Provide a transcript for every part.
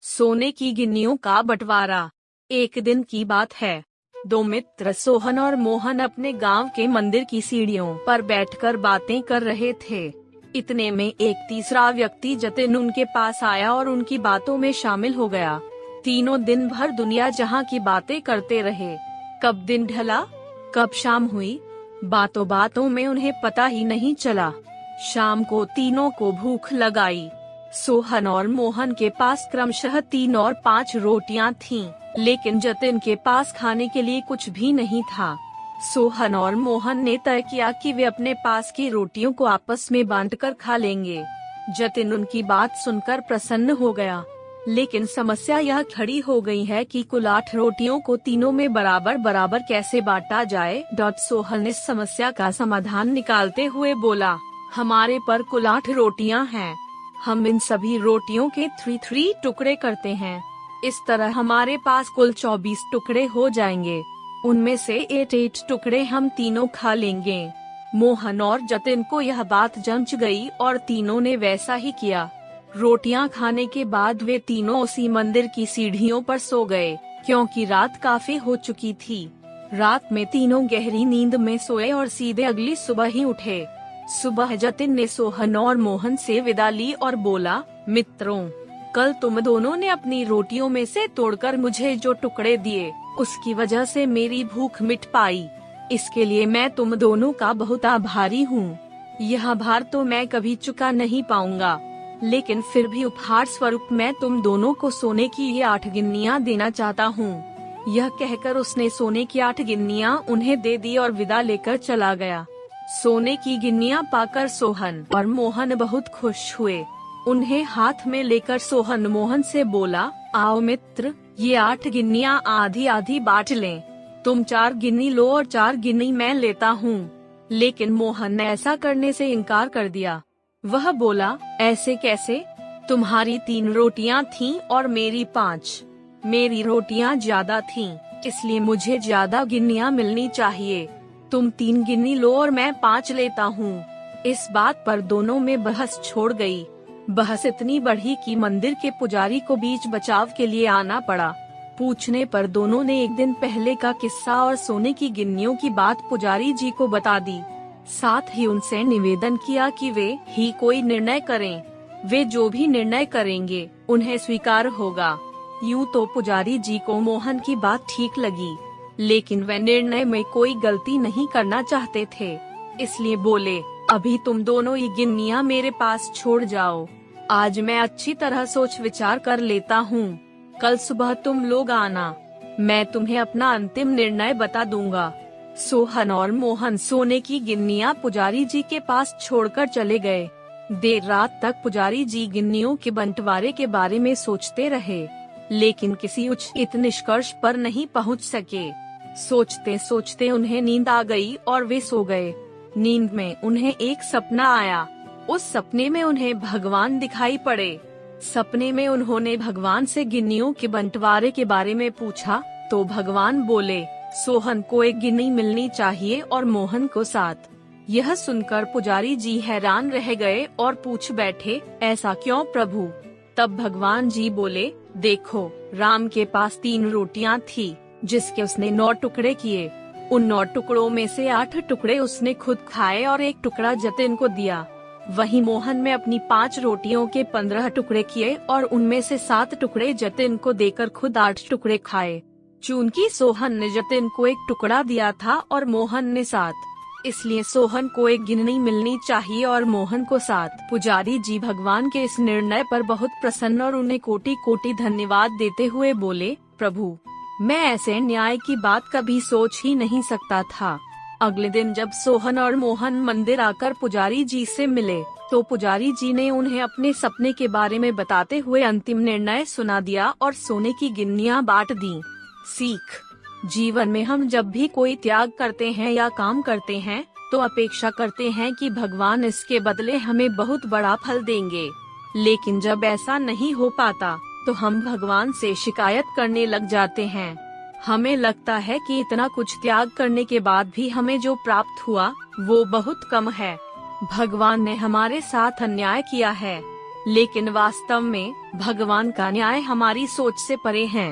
सोने की गिन्नियों का बंटवारा। एक दिन की बात है। दो मित्र सोहन और मोहन अपने गांव के मंदिर की सीढ़ियों पर बैठकर बातें कर रहे थे। इतने में एक तीसरा व्यक्ति जतिन उनके पास आया और उनकी बातों में शामिल हो गया। तीनों दिन भर दुनिया जहां की बातें करते रहे। कब दिन ढला, कब शाम हुई, बातों बातों में उन्हें पता ही नहीं चला। शाम को तीनों को भूख लगाई। सोहन और मोहन के पास क्रमशः 3 और 5 रोटियां थीं, लेकिन जतिन के पास खाने के लिए कुछ भी नहीं था। सोहन और मोहन ने तय किया कि वे अपने पास की रोटियों को आपस में बांटकर खा लेंगे। जतिन उनकी बात सुनकर प्रसन्न हो गया, लेकिन समस्या यह खड़ी हो गई है कि कुल 8 रोटियों को तीनों में बराबर बराबर कैसे बांटा जाए। सोहन इस समस्या का समाधान निकालते हुए बोला, हमारे पर कुल 8 रोटियां हैं। हम इन सभी रोटियों के 3 टुकड़े करते हैं। इस तरह हमारे पास कुल 24 टुकड़े हो जाएंगे। उनमें से 8 टुकड़े हम तीनों खा लेंगे। मोहन और जतिन को यह बात जंच गई और तीनों ने वैसा ही किया। रोटियां खाने के बाद वे तीनों उसी मंदिर की सीढ़ियों पर सो गए, क्योंकि रात काफी हो चुकी थी। रात में तीनों गहरी नींद में सोए और सीधे अगली सुबह ही उठे। सुबह जतिन ने सोहन और मोहन से विदा ली और बोला, मित्रों, कल तुम दोनों ने अपनी रोटियों में से तोड़कर मुझे जो टुकड़े दिए, उसकी वजह से मेरी भूख मिट पाई। इसके लिए मैं तुम दोनों का बहुत आभारी हूँ। यह भार तो मैं कभी चुका नहीं पाऊंगा, लेकिन फिर भी उपहार स्वरूप मैं तुम दोनों को सोने की ये 8 गिन्नियाँ देना चाहता हूँ। यह कहकर उसने सोने की 8 गिन्नियाँ उन्हें दे दी और विदा लेकर चला गया। सोने की गिन्नियाँ पाकर सोहन और मोहन बहुत खुश हुए। उन्हें हाथ में लेकर सोहन मोहन से बोला, आओ मित्र, ये 8 गिन्नियाँ आधी आधी बांट लें। तुम 4 गिन्नी लो और 4 गिन्नी मैं लेता हूँ। लेकिन मोहन ने ऐसा करने से इनकार कर दिया। वह बोला, ऐसे कैसे? तुम्हारी 3 रोटियाँ थीं और मेरी 5। मेरी रोटियाँ ज्यादा थीं, इसलिए मुझे ज्यादा गिन्नियाँ मिलनी चाहिए। तुम 3 गिन्नी लो और मैं 5 लेता हूँ। इस बात पर दोनों में बहस छोड़ गई। बहस इतनी बढ़ी कि मंदिर के पुजारी को बीच बचाव के लिए आना पड़ा। पूछने पर दोनों ने एक दिन पहले का किस्सा और सोने की गिन्नियों की बात पुजारी जी को बता दी। साथ ही उनसे निवेदन किया कि वे ही कोई निर्णय करें। वे जो भी निर्णय करेंगे उन्हें स्वीकार होगा। यूँ तो पुजारी जी को मोहन की बात ठीक लगी, लेकिन वे निर्णय में कोई गलती नहीं करना चाहते थे। इसलिए बोले, अभी तुम दोनों ये गिन्नियाँ मेरे पास छोड़ जाओ। आज मैं अच्छी तरह सोच विचार कर लेता हूँ। कल सुबह तुम लोग आना, मैं तुम्हें अपना अंतिम निर्णय बता दूंगा। सोहन और मोहन सोने की गिन्नियाँ पुजारी जी के पास छोड़कर चले गए। देर रात तक पुजारी जी गिन्नियों के बंटवारे के बारे में सोचते रहे, लेकिन किसी उचित निष्कर्ष पर नहीं पहुंच सके। सोचते सोचते उन्हें नींद आ गई और वे सो गए। नींद में उन्हें एक सपना आया। उस सपने में उन्हें भगवान दिखाई पड़े। सपने में उन्होंने भगवान से गिन्नियों के बंटवारे के बारे में पूछा, तो भगवान बोले, सोहन को 1 गिन्नी मिलनी चाहिए और मोहन को 7। यह सुनकर पुजारी जी हैरान रह गए और पूछ बैठे, ऐसा क्यों प्रभु? तब भगवान जी बोले, देखो, राम के पास 3 रोटियां थी, जिसके उसने 9 टुकड़े किए। उन 9 टुकड़ों में से 8 टुकड़े उसने खुद खाए और 1 टुकड़ा जतिन को दिया। वहीं मोहन में अपनी 5 रोटियों के 15 टुकड़े किए और उनमें से 7 टुकड़े जतिन को देकर खुद 8 टुकड़े खाए। चूंकि सोहन ने जतिन को 1 टुकड़ा दिया था और मोहन ने 7, इसलिए सोहन को 1 गिन्नी मिलनी चाहिए और मोहन को 7। पुजारी जी भगवान के इस निर्णय पर बहुत प्रसन्न और उन्हें कोटि कोटि धन्यवाद देते हुए बोले, प्रभु, मैं ऐसे न्याय की बात कभी सोच ही नहीं सकता था। अगले दिन जब सोहन और मोहन मंदिर आकर पुजारी जी से मिले, तो पुजारी जी ने उन्हें अपने सपने के बारे में बताते हुए अंतिम निर्णय सुना दिया और सोने की गिन्नियाँ बांट दी। सीख: जीवन में हम जब भी कोई त्याग करते हैं या काम करते हैं, तो अपेक्षा करते हैं कि भगवान इसके बदले हमें बहुत बड़ा फल देंगे। लेकिन जब ऐसा नहीं हो पाता, तो हम भगवान से शिकायत करने लग जाते हैं। हमें लगता है कि इतना कुछ त्याग करने के बाद भी हमें जो प्राप्त हुआ वो बहुत कम है। भगवान ने हमारे साथ अन्याय किया है। लेकिन वास्तव में भगवान का न्याय हमारी सोच से परे है।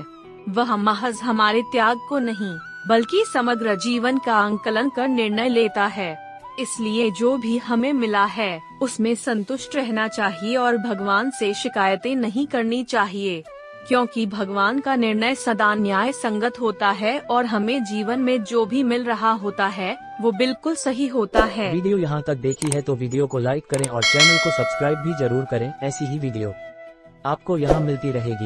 वह महज हमारे त्याग को नहीं बल्कि समग्र जीवन का आंकलन कर निर्णय लेता है। इसलिए जो भी हमें मिला है उसमें संतुष्ट रहना चाहिए और भगवान से शिकायतें नहीं करनी चाहिए, क्योंकि भगवान का निर्णय सदा न्याय संगत होता है और हमें जीवन में जो भी मिल रहा होता है वो बिल्कुल सही होता है। वीडियो यहाँ तक देखी है तो वीडियो को लाइक करें और चैनल को सब्सक्राइब भी जरूर करें। ऐसी ही वीडियो आपको यहाँ मिलती रहेगी।